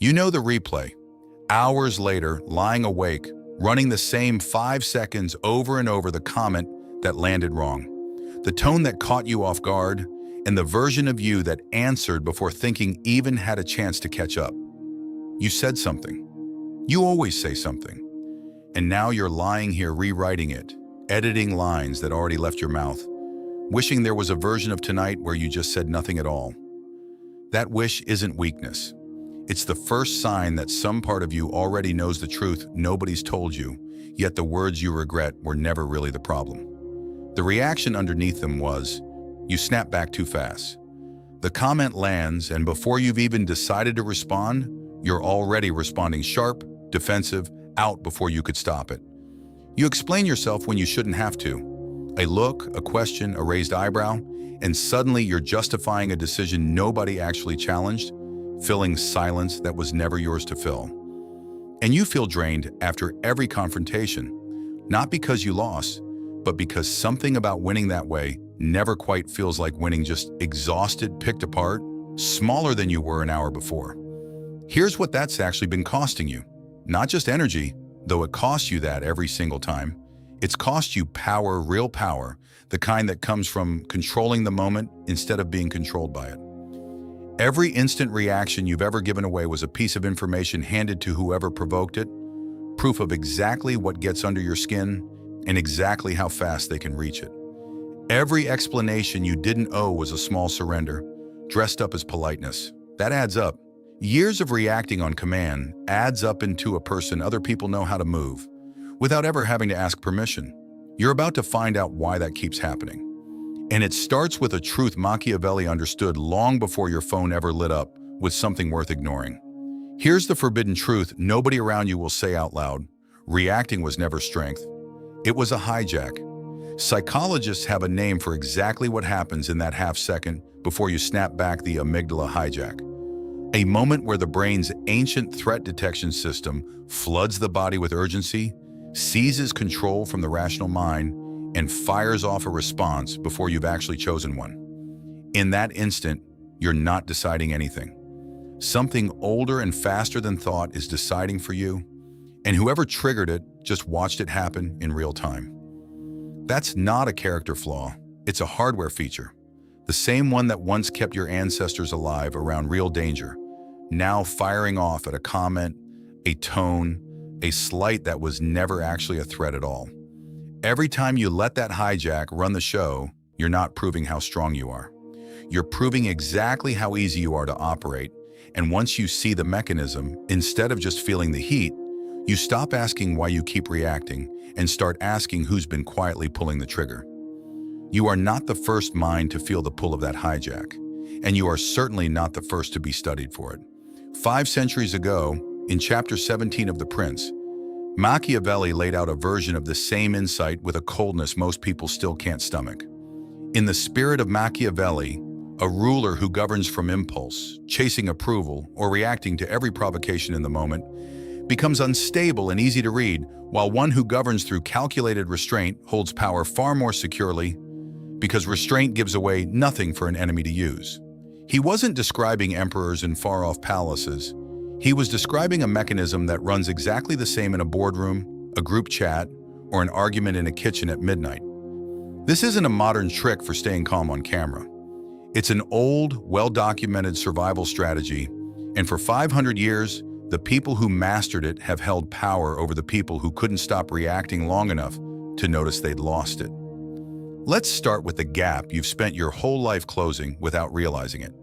You know the replay. Hours later, lying awake, running the same 5 seconds over and over, the comment that landed wrong, the tone that caught you off guard, and the version of you that answered before thinking even had a chance to catch up. You said something. You always say something. And now you're lying here rewriting it, editing lines that already left your mouth, wishing there was a version of tonight where you just said nothing at all. That wish isn't weakness. It's the first sign that some part of you already knows the truth nobody's told you, yet the words you regret were never really the problem. The reaction underneath them was, you snap back too fast. The comment lands, and before you've even decided to respond, you're already responding sharp, defensive, out before you could stop it. You explain yourself when you shouldn't have to. A look, a question, a raised eyebrow, and suddenly you're justifying a decision nobody actually challenged, filling silence that was never yours to fill. And you feel drained after every confrontation, not because you lost, but because something about winning that way never quite feels like winning, just exhausted, picked apart, smaller than you were an hour before. Here's what that's actually been costing you. Not just energy, though it costs you that every single time. It's cost you power, real power, the kind that comes from controlling the moment instead of being controlled by it. Every instant reaction you've ever given away was a piece of information handed to whoever provoked it, proof of exactly what gets under your skin and exactly how fast they can reach it. Every explanation you didn't owe was a small surrender, dressed up as politeness. That adds up. Years of reacting on command adds up into a person other people know how to move, without ever having to ask permission. You're about to find out why that keeps happening. And it starts with a truth Machiavelli understood long before your phone ever lit up with something worth ignoring. Here's the forbidden truth nobody around you will say out loud. Reacting was never strength. It was a hijack. Psychologists have a name for exactly what happens in that half second before you snap back, the amygdala hijack. A moment where the brain's ancient threat detection system floods the body with urgency, seizes control from the rational mind, and fires off a response before you've actually chosen one. In that instant, you're not deciding anything. Something older and faster than thought is deciding for you, and whoever triggered it just watched it happen in real time. That's not a character flaw, it's a hardware feature. The same one that once kept your ancestors alive around real danger, now firing off at a comment, a tone, a slight that was never actually a threat at all. Every time you let that hijack run the show, you're not proving how strong you are. You're proving exactly how easy you are to operate, and once you see the mechanism, instead of just feeling the heat, you stop asking why you keep reacting and start asking who's been quietly pulling the trigger. You are not the first mind to feel the pull of that hijack, and you are certainly not the first to be studied for it. 5 centuries ago, in chapter 17 of The Prince, Machiavelli laid out a version of the same insight with a coldness most people still can't stomach. In the spirit of Machiavelli, a ruler who governs from impulse, chasing approval, or reacting to every provocation in the moment, becomes unstable and easy to read, while one who governs through calculated restraint holds power far more securely, because restraint gives away nothing for an enemy to use. He wasn't describing emperors in far-off palaces. He was describing a mechanism that runs exactly the same in a boardroom, a group chat, or an argument in a kitchen at midnight. This isn't a modern trick for staying calm on camera. It's an old, well-documented survival strategy, and for 500 years, the people who mastered it have held power over the people who couldn't stop reacting long enough to notice they'd lost it. Let's start with the gap you've spent your whole life closing without realizing it.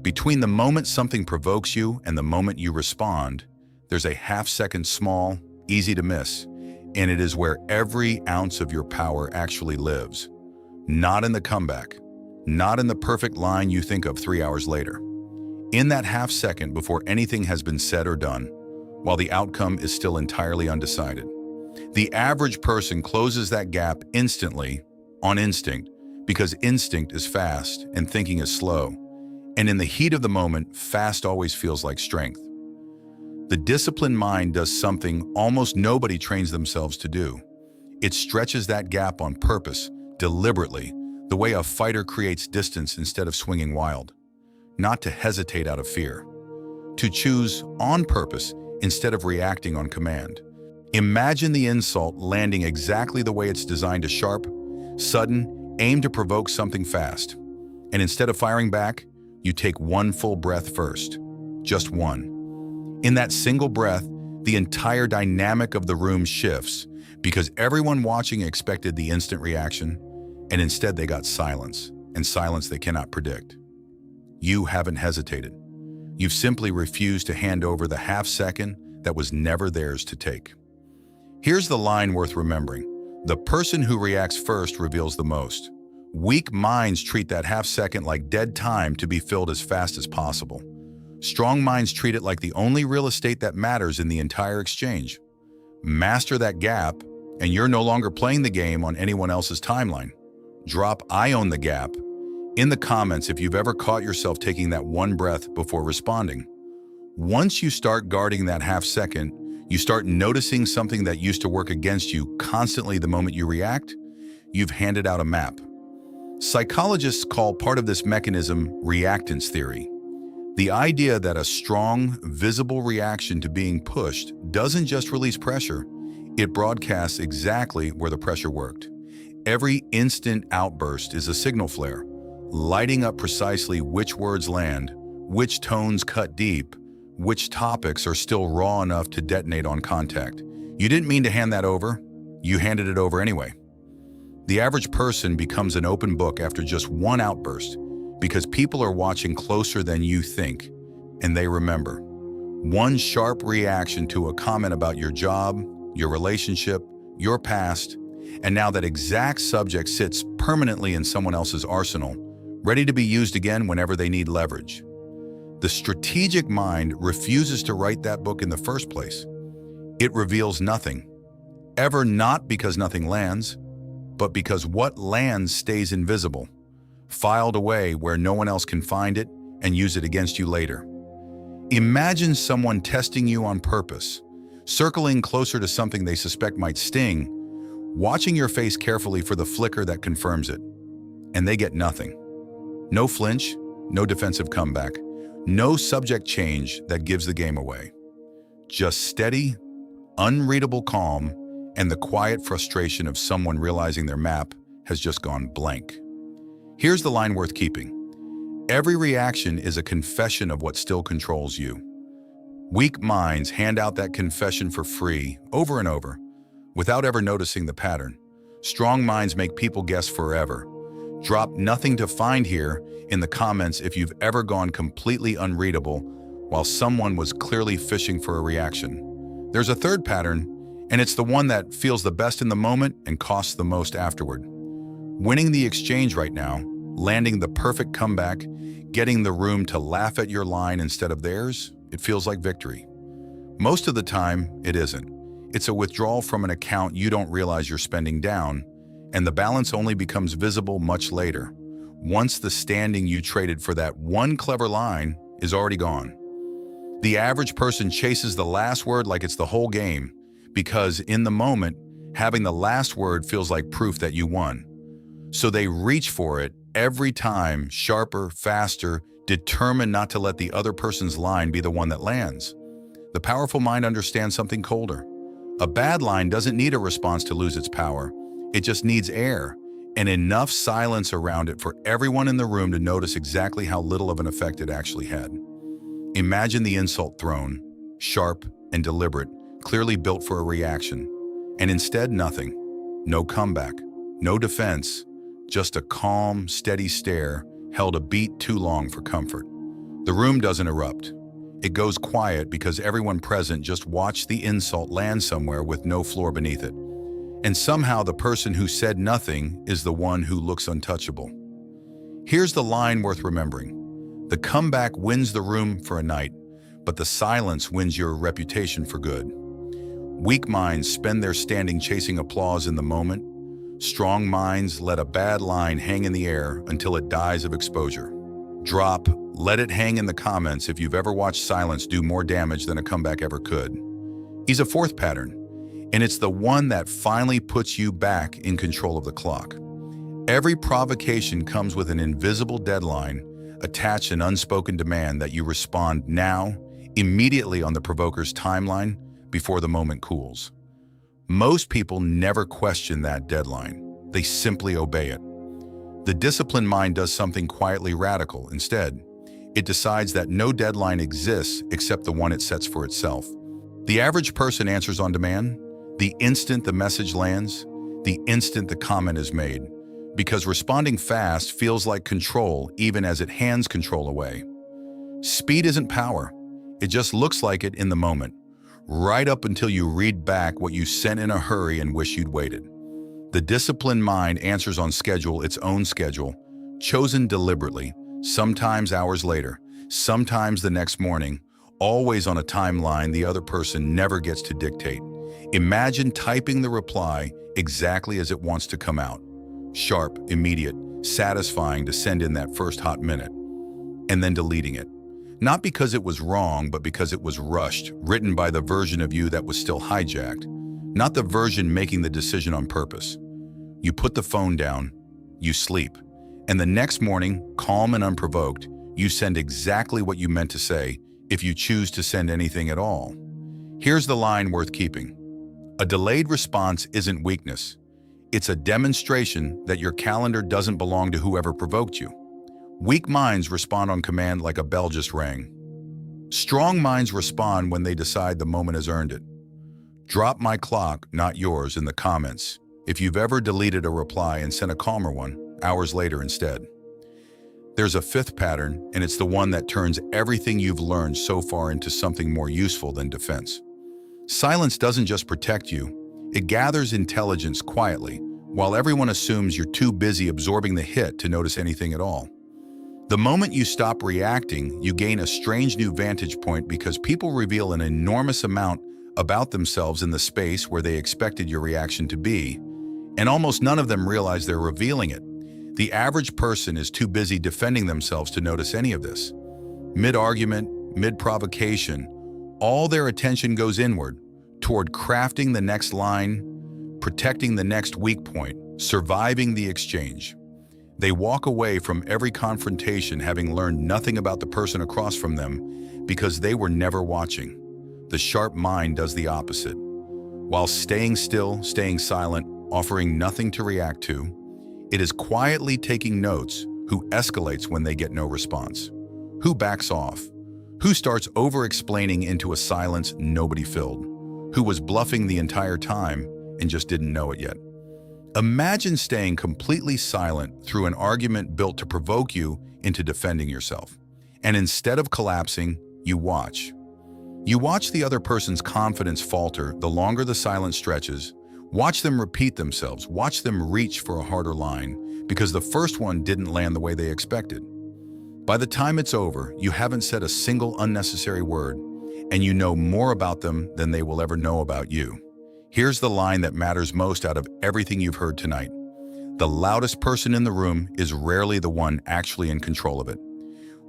Between the moment something provokes you and the moment you respond, there's a half-second small, easy to miss, and it is where every ounce of your power actually lives. Not in the comeback, not in the perfect line you think of 3 hours later. In that half-second before anything has been said or done, while the outcome is still entirely undecided. The average person closes that gap instantly, on instinct, because instinct is fast and thinking is slow. And in the heat of the moment, fast always feels like strength. The disciplined mind does something almost nobody trains themselves to do. It stretches that gap on purpose, deliberately, the way a fighter creates distance instead of swinging wild. Not to hesitate out of fear, to choose on purpose instead of reacting on command. Imagine the insult landing exactly the way it's designed, to sharp, sudden, aim to provoke something fast. And instead of firing back, you take one full breath first. Just one. In that single breath, the entire dynamic of the room shifts because everyone watching expected the instant reaction, and instead they got silence, and silence they cannot predict. You haven't hesitated. You've simply refused to hand over the half second that was never theirs to take. Here's the line worth remembering. The person who reacts first reveals the most. Weak minds treat that half second like dead time to be filled as fast as possible. Strong minds treat it like the only real estate that matters in the entire exchange. Master that gap, and you're no longer playing the game on anyone else's timeline. Drop "I own the gap" in the comments if you've ever caught yourself taking that one breath before responding. Once you start guarding that half second, you start noticing something that used to work against you constantly the moment you react. You've handed out a map. Psychologists call part of this mechanism reactance theory. The idea that a strong, visible reaction to being pushed doesn't just release pressure, it broadcasts exactly where the pressure worked. Every instant outburst is a signal flare, lighting up precisely which words land, which tones cut deep, which topics are still raw enough to detonate on contact. You didn't mean to hand that over, you handed it over anyway. The average person becomes an open book after just one outburst because people are watching closer than you think, and they remember. One sharp reaction to a comment about your job, your relationship, your past, and now that exact subject sits permanently in someone else's arsenal, ready to be used again whenever they need leverage. The strategic mind refuses to write that book in the first place. It reveals nothing, ever, not because nothing lands, but because what lands stays invisible, filed away where no one else can find it and use it against you later. Imagine someone testing you on purpose, circling closer to something they suspect might sting, watching your face carefully for the flicker that confirms it, and they get nothing. No flinch, no defensive comeback, no subject change that gives the game away. Just steady, unreadable calm and the quiet frustration of someone realizing their map has just gone blank. Here's the line worth keeping. Every reaction is a confession of what still controls you. Weak minds hand out that confession for free, over and over, without ever noticing the pattern. Strong minds make people guess forever. Drop "nothing to find here" in the comments if you've ever gone completely unreadable while someone was clearly fishing for a reaction. There's a third pattern, and it's the one that feels the best in the moment and costs the most afterward. Winning the exchange right now, landing the perfect comeback, getting the room to laugh at your line instead of theirs, it feels like victory. Most of the time, it isn't. It's a withdrawal from an account you don't realize you're spending down, and the balance only becomes visible much later, once the standing you traded for that one clever line is already gone. The average person chases the last word like it's the whole game, because in the moment, having the last word feels like proof that you won. So they reach for it every time, sharper, faster, determined not to let the other person's line be the one that lands. The powerful mind understands something colder. A bad line doesn't need a response to lose its power. It just needs air, and enough silence around it for everyone in the room to notice exactly how little of an effect it actually had. Imagine the insult thrown, sharp and deliberate, clearly built for a reaction, and instead nothing. No comeback, no defense, just a calm, steady stare held a beat too long for comfort. The room doesn't erupt. It goes quiet because everyone present just watched the insult land somewhere with no floor beneath it. And somehow the person who said nothing is the one who looks untouchable. Here's the line worth remembering. The comeback wins the room for a night, but the silence wins your reputation for good. Weak minds spend their standing chasing applause in the moment. Strong minds let a bad line hang in the air until it dies of exposure. Drop, let it hang in the comments if you've ever watched silence do more damage than a comeback ever could. He's a fourth pattern, and it's the one that finally puts you back in control of the clock. Every provocation comes with an invisible deadline, attached an unspoken demand that you respond now, immediately on the provoker's timeline before the moment cools. Most people never question that deadline. They simply obey it. The disciplined mind does something quietly radical instead. It decides that no deadline exists except the one it sets for itself. The average person answers on demand, the instant the message lands, the instant the comment is made, because responding fast feels like control even as it hands control away. Speed isn't power. It just looks like it in the moment, right up until you read back what you sent in a hurry and wish you'd waited. The disciplined mind answers on schedule, its own schedule, chosen deliberately, sometimes hours later, sometimes the next morning, always on a timeline the other person never gets to dictate. Imagine typing the reply exactly as it wants to come out. Sharp, immediate, satisfying to send in that first hot minute, and then deleting it. Not because it was wrong, but because it was rushed, written by the version of you that was still hijacked, not the version making the decision on purpose. You put the phone down, you sleep, and the next morning, calm and unprovoked, you send exactly what you meant to say, if you choose to send anything at all. Here's the line worth keeping. A delayed response isn't weakness. It's a demonstration that your calendar doesn't belong to whoever provoked you. Weak minds respond on command like a bell just rang. Strong minds respond when they decide the moment has earned it. Drop my clock, not yours, in the comments if you've ever deleted a reply and sent a calmer one hours later instead. There's a fifth pattern, and it's the one that turns everything you've learned so far into something more useful than defense. Silence doesn't just protect you, it gathers intelligence quietly, while everyone assumes you're too busy absorbing the hit to notice anything at all. The moment you stop reacting, you gain a strange new vantage point because people reveal an enormous amount about themselves in the space where they expected your reaction to be, and almost none of them realize they're revealing it. The average person is too busy defending themselves to notice any of this. Mid-argument, mid-provocation, all their attention goes inward, toward crafting the next line, protecting the next weak point, surviving the exchange. They walk away from every confrontation having learned nothing about the person across from them because they were never watching. The sharp mind does the opposite. While staying still, staying silent, offering nothing to react to, it is quietly taking notes who escalates when they get no response, who backs off, who starts over-explaining into a silence nobody filled, who was bluffing the entire time and just didn't know it yet. Imagine staying completely silent through an argument built to provoke you into defending yourself. And instead of collapsing, you watch. You watch the other person's confidence falter the longer the silence stretches. Watch them repeat themselves. Watch them reach for a harder line because the first one didn't land the way they expected. By the time it's over, you haven't said a single unnecessary word, and you know more about them than they will ever know about you. Here's the line that matters most out of everything you've heard tonight. The loudest person in the room is rarely the one actually in control of it.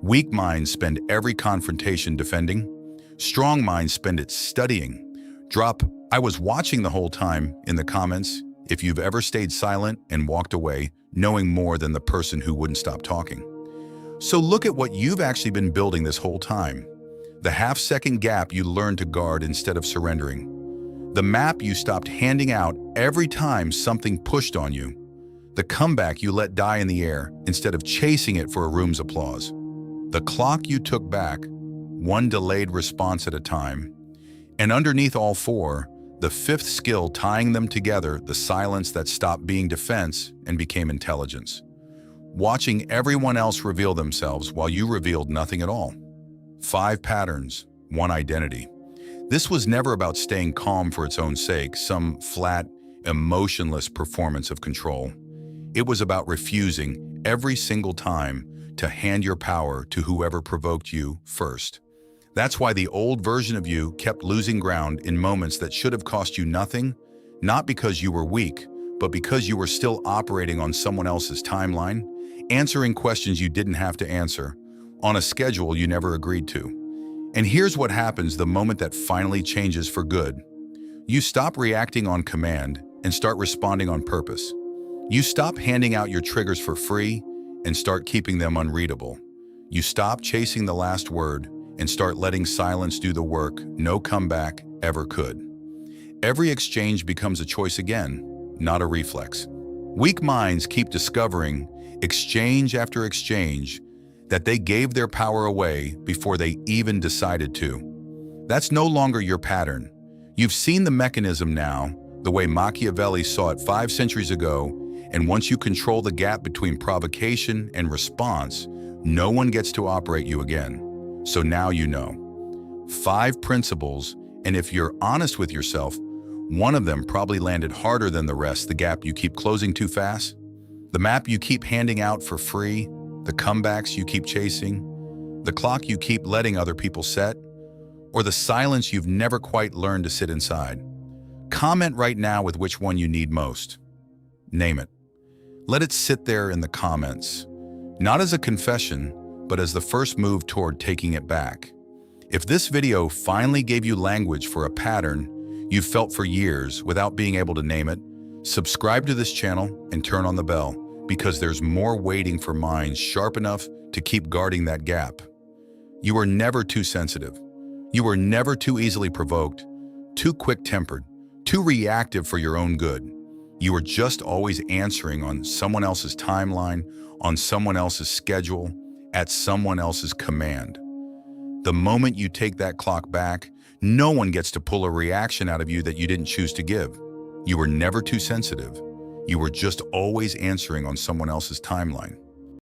Weak minds spend every confrontation defending. Strong minds spend it studying. Drop "I was watching the whole time" in the comments if you've ever stayed silent and walked away knowing more than the person who wouldn't stop talking. So look at what you've actually been building this whole time. The half-second gap you learned to guard instead of surrendering. The map you stopped handing out every time something pushed on you. The comeback you let die in the air instead of chasing it for a room's applause. The clock you took back, one delayed response at a time. And underneath all four, the fifth skill tying them together, the silence that stopped being defense and became intelligence. Watching everyone else reveal themselves while you revealed nothing at all. 5 patterns, 1 identity. This was never about staying calm for its own sake, some flat, emotionless performance of control. It was about refusing every single time to hand your power to whoever provoked you first. That's why the old version of you kept losing ground in moments that should have cost you nothing, not because you were weak, but because you were still operating on someone else's timeline, answering questions you didn't have to answer, on a schedule you never agreed to. And here's what happens the moment that finally changes for good. You stop reacting on command and start responding on purpose. You stop handing out your triggers for free and start keeping them unreadable. You stop chasing the last word and start letting silence do the work no comeback ever could. Every exchange becomes a choice again, not a reflex. Weak minds keep discovering, exchange after exchange, that they gave their power away before they even decided to. That's no longer your pattern. You've seen the mechanism now, the way Machiavelli saw it 5 centuries ago, and once you control the gap between provocation and response, no one gets to operate you again. So now you know. 5 principles, and if you're honest with yourself, one of them probably landed harder than the rest, the gap you keep closing too fast, the map you keep handing out for free, the comebacks you keep chasing, the clock you keep letting other people set, or the silence you've never quite learned to sit inside. Comment right now with which one you need most. Name it. Let it sit there in the comments, not as a confession, but as the first move toward taking it back. If this video finally gave you language for a pattern you've felt for years without being able to name it, subscribe to this channel and turn on the bell, because there's more waiting for minds sharp enough to keep guarding that gap. You are never too sensitive. You are never too easily provoked, too quick-tempered, too reactive for your own good. You are just always answering on someone else's timeline, on someone else's schedule, at someone else's command. The moment you take that clock back, no one gets to pull a reaction out of you that you didn't choose to give. You were never too sensitive. You were just always answering on someone else's timeline.